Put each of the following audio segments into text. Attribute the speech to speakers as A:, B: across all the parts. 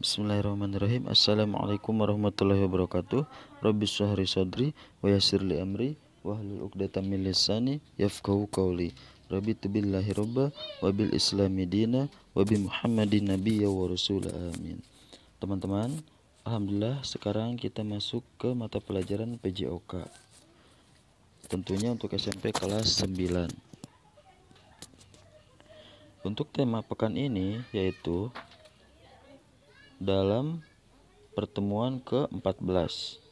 A: Bismillahirrahmanirrahim. Assalamualaikum warahmatullahi wabarakatuh. Rabbi shrah li sadri wa yassir li amri wahlul 'uqdatam min lisani yafqahu qawli. Rabbi billahi robba wa bil islami dina wa bi Muhammadin nabiyya wa rasula. Amin. Teman-teman, alhamdulillah sekarang kita masuk ke mata pelajaran PJOK. Tentunya untuk SMP kelas 9. Untuk tema pekan ini yaitu dalam pertemuan ke-14.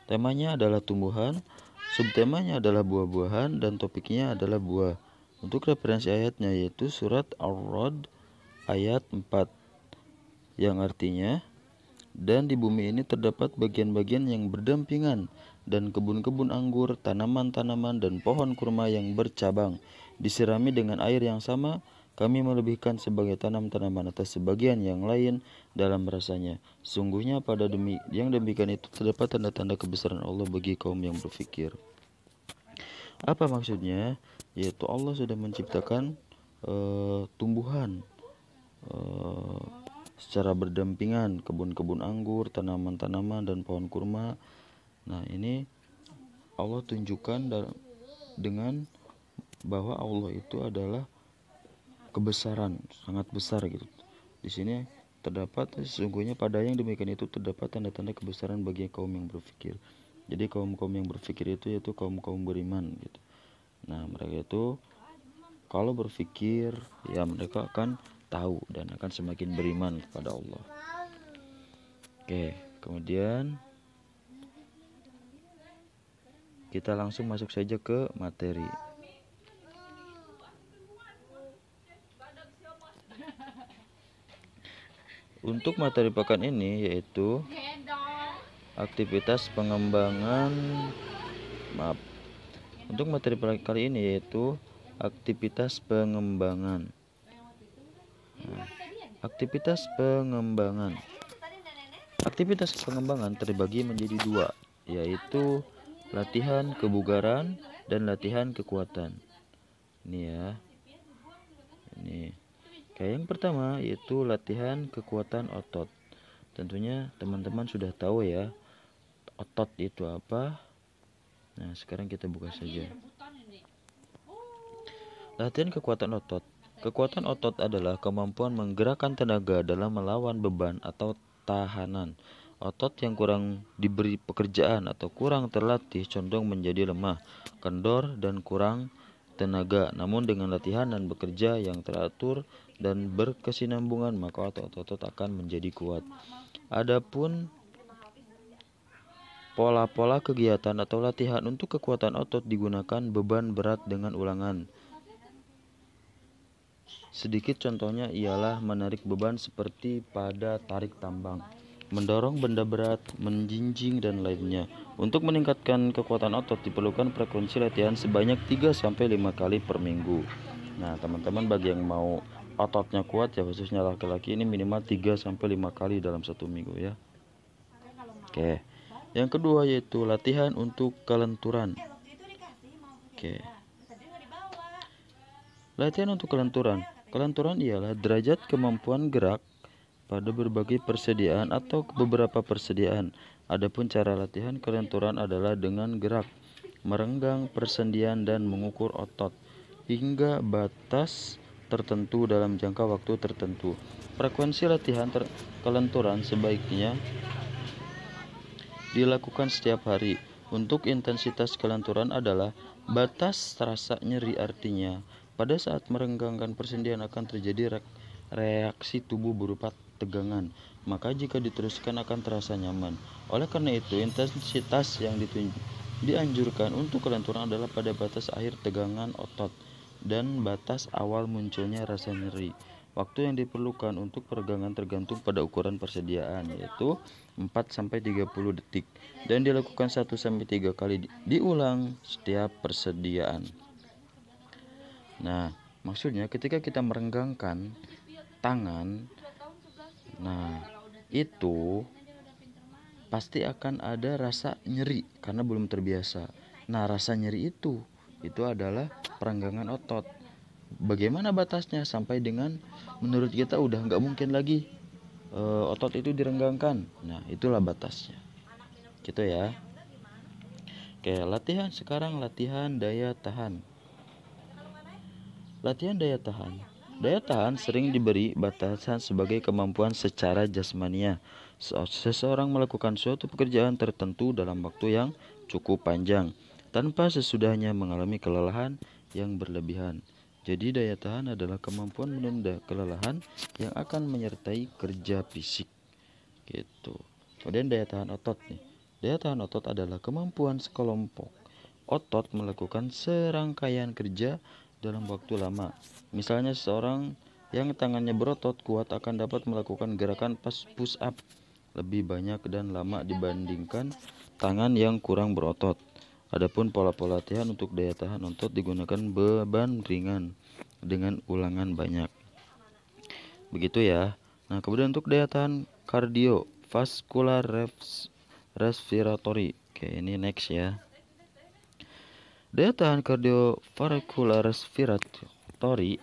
A: Temanya adalah tumbuhan, subtemanya adalah buah-buahan, dan topiknya adalah buah. Untuk referensi ayatnya yaitu surat Ar-Ra'd ayat 4, yang artinya, dan di bumi ini terdapat bagian-bagian yang berdampingan, dan kebun-kebun anggur, tanaman-tanaman, dan pohon kurma yang bercabang, disirami dengan air yang sama. Kami melebihkan sebagai tanam-tanaman atas sebagian yang lain dalam rasanya. Sungguhnya pada yang demikian itu terdapat tanda-tanda kebesaran Allah bagi kaum yang berfikir. Apa maksudnya? Yaitu Allah sudah menciptakan tumbuhan secara berdampingan, kebun-kebun anggur, tanaman-tanaman, dan pohon kurma. Nah, ini Allah tunjukkan dengan bahwa Allah itu adalah kebesaran, sangat besar gitu. Di sini terdapat sesungguhnya pada yang demikian itu terdapat tanda-tanda kebesaran bagi kaum yang berfikir. Jadi kaum-kaum yang berfikir itu yaitu kaum-kaum beriman gitu. Nah, mereka itu kalau berfikir ya mereka akan tahu dan akan semakin beriman kepada Allah. Oke, kemudian kita langsung masuk saja ke materi. Untuk materi pekan ini yaitu aktivitas pengembangan Untuk materi kali ini yaitu aktivitas pengembangan. Aktivitas pengembangan. Aktivitas pengembangan terbagi menjadi dua, yaitu latihan kebugaran dan latihan kekuatan. Ini ya. Ini. Kayak yang pertama yaitu latihan kekuatan otot. Tentunya teman-teman sudah tahu ya otot itu apa. Nah, sekarang kita buka saja. Latihan kekuatan otot. Kekuatan otot adalah kemampuan menggerakkan tenaga dalam melawan beban atau tahanan. Otot yang kurang diberi pekerjaan atau kurang terlatih condong menjadi lemah, kendor, dan kurang tenaga. Namun dengan latihan dan bekerja yang teratur dan berkesinambungan, maka otot-otot akan menjadi kuat. Adapun pola-pola kegiatan atau latihan untuk kekuatan otot digunakan beban berat dengan ulangan. Sedikit contohnya ialah menarik beban seperti pada tarik tambang, mendorong benda berat, menjinjing, dan lainnya. Untuk meningkatkan kekuatan otot diperlukan frekuensi latihan sebanyak 3-5 kali per minggu. Nah, teman-teman bagi yang mau ototnya kuat ya khususnya laki-laki ini minimal 3-5 kali dalam satu minggu ya. Oke. Yang kedua yaitu latihan untuk kelenturan. Oke. Latihan untuk kelenturan. Kelenturan ialah derajat kemampuan gerak pada berbagai persediaan atau beberapa persediaan. Adapun cara latihan kelenturan adalah dengan gerak, merenggang persendian dan mengukur otot hingga batas tertentu dalam jangka waktu tertentu. Frekuensi latihan kelenturan sebaiknya dilakukan setiap hari. Untuk intensitas kelenturan adalah batas terasa nyeri, artinya pada saat merenggangkan persendian akan terjadi reaksi tubuh berupa tegangan, maka jika diteruskan akan terasa nyaman. Oleh karena itu, intensitas yang dianjurkan untuk kelenturan adalah pada batas akhir tegangan otot dan batas awal munculnya rasa nyeri. Waktu yang diperlukan untuk peregangan tergantung pada ukuran persediaan, yaitu 4-30 detik, dan dilakukan 1-3 kali diulang setiap persediaan. Nah, maksudnya ketika kita merenggangkan tangan, nah itu pasti akan ada rasa nyeri karena belum terbiasa. Nah, rasa nyeri itu adalah perenggangan otot. Bagaimana batasnya sampai dengan menurut kita udah nggak mungkin lagi otot itu direnggangkan. Nah, itulah batasnya. Gitu ya. Oke, sekarang latihan daya tahan. Latihan daya tahan. Daya tahan sering diberi batasan sebagai kemampuan secara jasmania. Seseorang melakukan suatu pekerjaan tertentu dalam waktu yang cukup panjang tanpa sesudahnya mengalami kelelahan yang berlebihan. Jadi daya tahan adalah kemampuan menunda kelelahan yang akan menyertai kerja fisik. Gitu. Kemudian daya tahan otot nih. Daya tahan otot adalah kemampuan sekelompok otot melakukan serangkaian kerja dalam waktu lama. Misalnya seseorang yang tangannya berotot kuat akan dapat melakukan gerakan push up lebih banyak dan lama dibandingkan tangan yang kurang berotot. Adapun pola-pola latihan untuk daya tahan otot digunakan beban ringan dengan ulangan banyak. Begitu ya. Nah, kemudian untuk daya tahan kardiovaskular respiratory. Oke, ini next ya. Daya tahan kardiovaskular respiratory.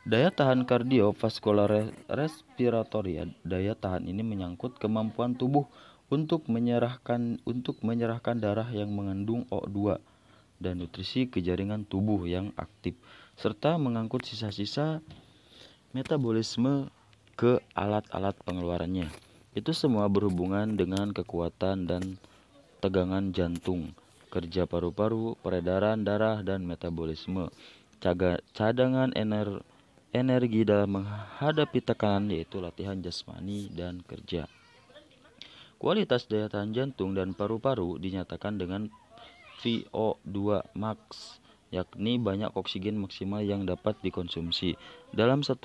A: Daya tahan kardiovaskular respiratory. Daya tahan ini menyangkut kemampuan tubuh untuk menyerahkan darah yang mengandung O2 dan nutrisi ke jaringan tubuh yang aktif serta mengangkut sisa-sisa metabolisme ke alat-alat pengeluarannya. Itu semua berhubungan dengan kekuatan dan tegangan jantung, kerja paru-paru, peredaran darah, dan metabolisme. Cadangan energi dalam menghadapi tekanan yaitu latihan jasmani dan kerja. Kualitas daya tahan jantung dan paru-paru dinyatakan dengan VO2 max, yakni banyak oksigen maksimal yang dapat dikonsumsi dalam 1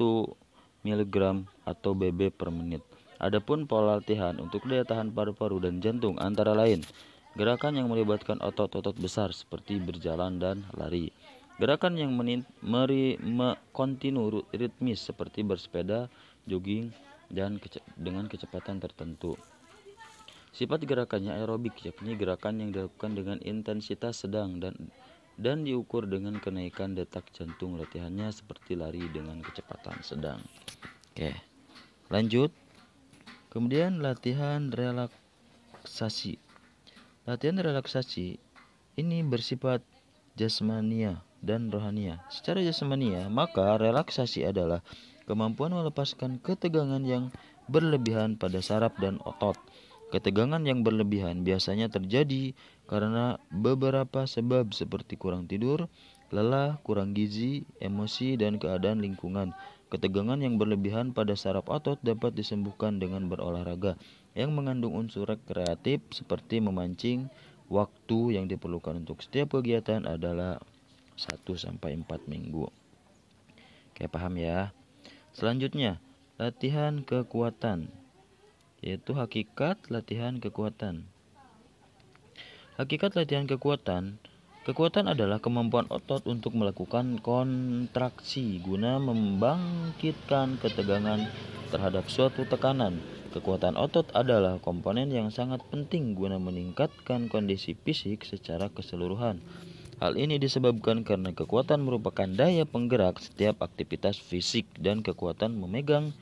A: mg atau BB per menit. Adapun pola latihan untuk daya tahan paru-paru dan jantung antara lain gerakan yang melibatkan otot-otot besar seperti berjalan dan lari. Gerakan yang kontinu ritmis seperti bersepeda, jogging, dan dengan kecepatan tertentu. Sifat gerakannya aerobik, yakni gerakan yang dilakukan dengan intensitas sedang dan diukur dengan kenaikan detak jantung. Latihannya seperti lari dengan kecepatan sedang. Oke, lanjut. Kemudian latihan relaksasi. Latihan relaksasi ini bersifat jasmania dan rohania. Secara jasmania, maka relaksasi adalah kemampuan melepaskan ketegangan yang berlebihan pada saraf dan otot. Ketegangan yang berlebihan biasanya terjadi karena beberapa sebab seperti kurang tidur, lelah, kurang gizi, emosi, dan keadaan lingkungan. Ketegangan yang berlebihan pada saraf otot dapat disembuhkan dengan berolahraga yang mengandung unsur rekreatif seperti memancing. Waktu yang diperlukan untuk setiap kegiatan adalah 1-4 minggu. Oke, paham ya? Selanjutnya, latihan kekuatan, yaitu hakikat latihan kekuatan. Hakikat latihan kekuatan. Kekuatan adalah kemampuan otot untuk melakukan kontraksi guna membangkitkan ketegangan terhadap suatu tekanan. Kekuatan otot adalah komponen yang sangat penting guna meningkatkan kondisi fisik secara keseluruhan. Hal ini disebabkan karena kekuatan merupakan daya penggerak setiap aktivitas fisik dan kekuatan memegang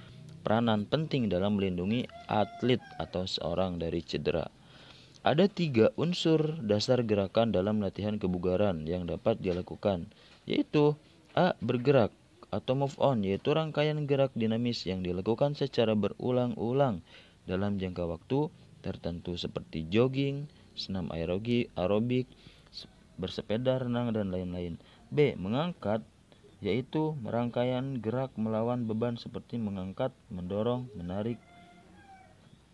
A: peranan penting dalam melindungi atlet atau seorang dari cedera. Ada 3 unsur dasar gerakan dalam latihan kebugaran yang dapat dilakukan, yaitu A. Bergerak atau move on, yaitu rangkaian gerak dinamis yang dilakukan secara berulang-ulang dalam jangka waktu tertentu seperti jogging, senam aerobik, bersepeda, renang, dan lain-lain. B. Mengangkat, yaitu rangkaian gerak melawan beban seperti mengangkat, mendorong, menarik,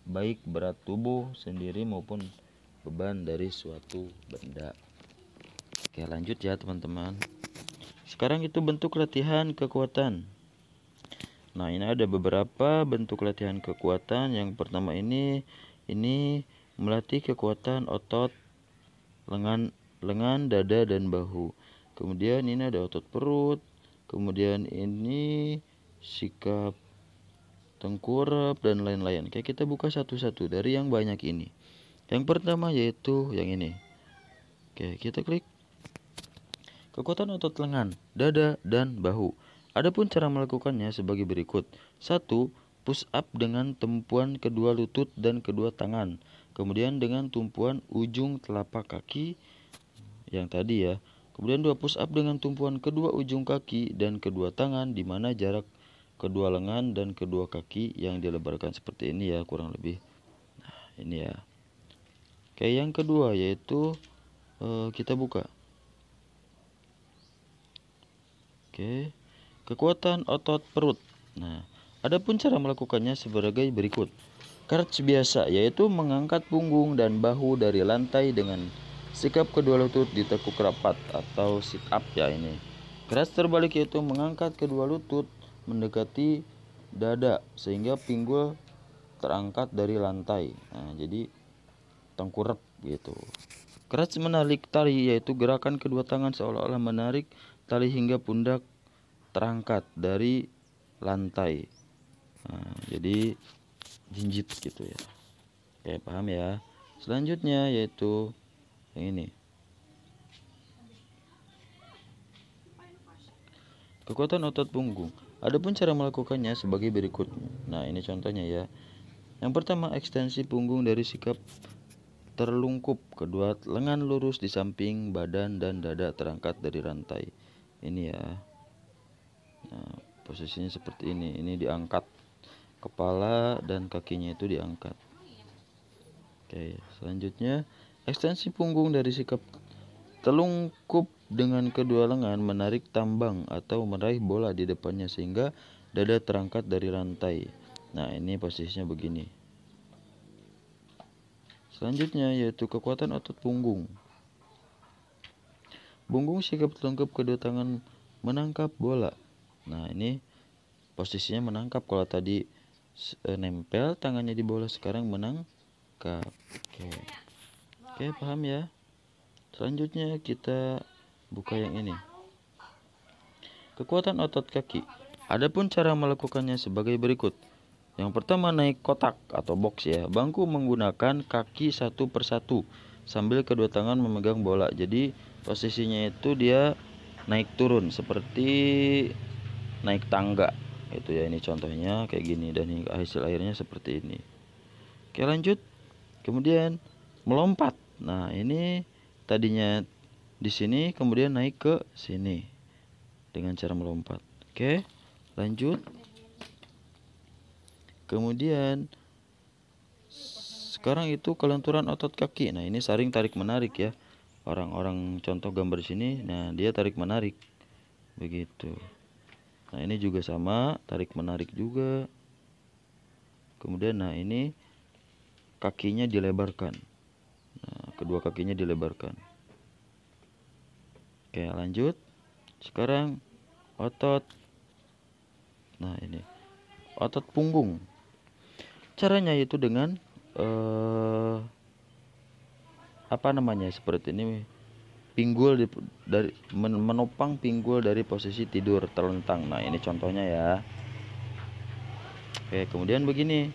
A: baik berat tubuh sendiri maupun beban dari suatu benda. Oke, lanjut ya teman-teman. Sekarang itu bentuk latihan kekuatan. Nah, ini ada beberapa bentuk latihan kekuatan. Yang pertama ini melatih kekuatan otot lengan, dada, dan bahu. Kemudian ini ada otot perut. Kemudian ini sikap tengkurap dan lain-lain. Oke, kita buka satu-satu dari yang banyak ini. Yang pertama yaitu yang ini. Oke, kita klik. Kekuatan otot lengan, dada, dan bahu. Adapun cara melakukannya sebagai berikut. 1. push up dengan tumpuan kedua lutut dan kedua tangan. Kemudian dengan tumpuan ujung telapak kaki yang tadi ya. Kemudian 2 push up dengan tumpuan kedua ujung kaki dan kedua tangan, di mana jarak kedua lengan dan kedua kaki yang dilebarkan seperti ini ya, kurang lebih. Nah, ini ya. Oke, yang kedua yaitu kita buka. Oke, kekuatan otot perut. Nah, adapun cara melakukannya sebagai berikut. Crunch biasa yaitu mengangkat punggung dan bahu dari lantai dengan sikap kedua lutut ditekuk rapat atau sit up ya ini. Crunch terbalik yaitu mengangkat kedua lutut mendekati dada sehingga pinggul terangkat dari lantai. Nah, jadi tengkurap gitu. Crunch menarik tali yaitu gerakan kedua tangan seolah-olah menarik tali hingga pundak terangkat dari lantai. Nah, jadi jinjit gitu ya. Oke, paham ya. Selanjutnya yaitu yang ini. Kekuatan otot punggung. Adapun cara melakukannya sebagai berikut. Nah, ini contohnya ya. Yang pertama, ekstensi punggung dari sikap terlungkup, kedua lengan lurus di samping badan dan dada terangkat dari rantai. Ini ya. Nah, posisinya seperti ini. Ini diangkat. Kepala dan kakinya itu diangkat. Oke, selanjutnya ekstensi punggung dari sikap telungkup dengan kedua lengan menarik tambang atau meraih bola di depannya sehingga dada terangkat dari rantai. Nah, ini posisinya begini. Selanjutnya yaitu kekuatan otot punggung. Punggung sikap telungkup kedua tangan menangkap bola. Nah, ini posisinya menangkap. Kalau tadi nempel tangannya di bola, sekarang menangkap. Oke, paham ya. Selanjutnya kita buka yang ini. Kekuatan otot kaki. Adapun cara melakukannya sebagai berikut. Yang pertama, naik kotak atau box ya. Bangku menggunakan kaki satu persatu sambil kedua tangan memegang bola. Jadi posisinya itu dia naik turun seperti naik tangga. Itu ya, ini contohnya kayak gini dan hasil akhirnya seperti ini. Oke, lanjut. Kemudian melompat. Nah, ini tadinya di sini kemudian naik ke sini dengan cara melompat. Oke, lanjut. Kemudian sekarang itu kelenturan otot kaki. Nah, ini saring tarik menarik ya. Orang-orang contoh gambar di sini. Nah, dia tarik menarik. Begitu. Nah, ini juga sama, tarik menarik juga. Kemudian nah ini kakinya dilebarkan. Nah, kedua kakinya dilebarkan. Oke, lanjut. Sekarang otot. Nah, ini otot punggung. Caranya yaitu dengan seperti ini. Pinggul dari menopang pinggul dari posisi tidur terlentang. Nah, ini contohnya ya. Oke, kemudian begini.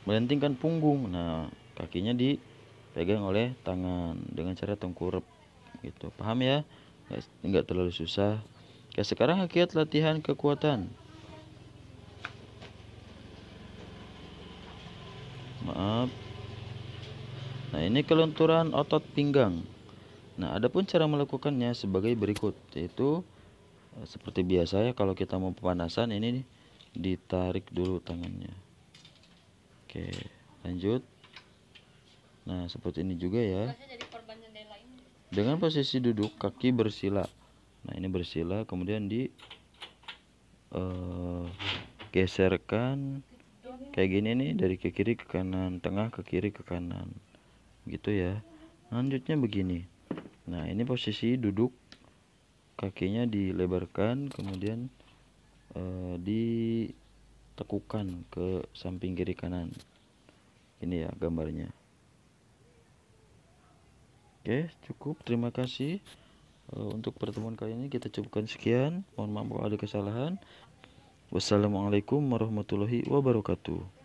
A: Melentingkan punggung. Nah, kakinya dipegang oleh tangan dengan cara tengkurap gitu. Paham ya? Enggak terlalu susah. Oke, sekarang hakikat latihan kekuatan. Maaf. Nah, ini kelenturan otot pinggang. Nah, adapun cara melakukannya sebagai berikut, yaitu seperti biasa ya, kalau kita mau pemanasan ini ditarik dulu tangannya. Oke, lanjut. Nah, seperti ini juga ya. Dengan posisi duduk, kaki bersila. Nah, ini bersila, kemudian geserkan kayak gini nih, dari ke kiri ke kanan, tengah ke kiri ke kanan. Gitu ya. Lanjutnya begini. Nah, ini posisi duduk, kakinya dilebarkan, kemudian ditekukan ke samping kiri kanan. Ini ya gambarnya. Oke, cukup. Terima kasih. Untuk pertemuan kali ini kita cukupkan sekian. Mohon maaf kalau ada kesalahan. Wassalamualaikum warahmatullahi wabarakatuh.